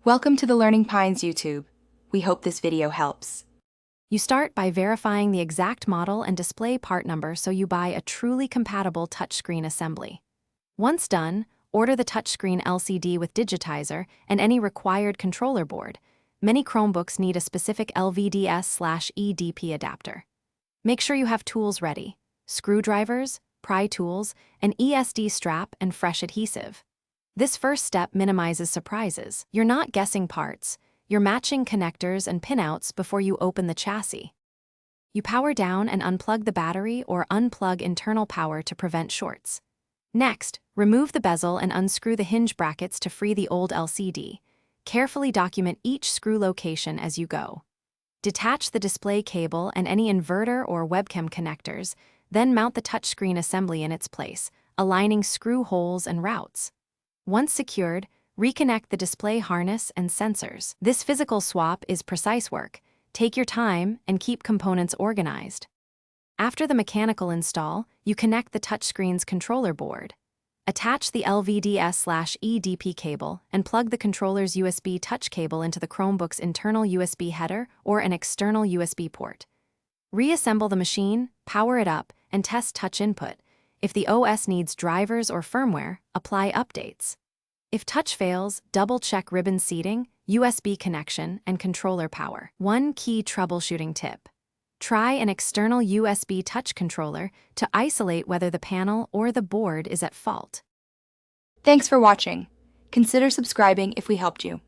Welcome to the Learning Pines YouTube. We hope this video helps. You start by verifying the exact model and display part number so you buy a truly compatible touchscreen assembly. Once done, order the touchscreen LCD with digitizer and any required controller board. Many Chromebooks need a specific LVDS/EDP adapter. Make sure you have tools ready: screwdrivers, pry tools, an ESD strap, and fresh adhesive. This first step minimizes surprises. You're not guessing parts. You're matching connectors and pinouts before you open the chassis. You power down and unplug the battery or unplug internal power to prevent shorts. Next, remove the bezel and unscrew the hinge brackets to free the old LCD. Carefully document each screw location as you go. Detach the display cable and any inverter or webcam connectors, then mount the touchscreen assembly in its place, aligning screw holes and routes. Once secured, reconnect the display harness and sensors. This physical swap is precise work. Take your time and keep components organized. After the mechanical install, you connect the touchscreen's controller board. Attach the LVDS/EDP cable and plug the controller's USB touch cable into the Chromebook's internal USB header or an external USB port. Reassemble the machine, power it up, and test touch input. If the OS needs drivers or firmware, apply updates. If touch fails, double-check ribbon seating, USB connection, and controller power. One key troubleshooting tip: try an external USB touch controller to isolate whether the panel or the board is at fault. Thanks for watching. Consider subscribing if we helped you.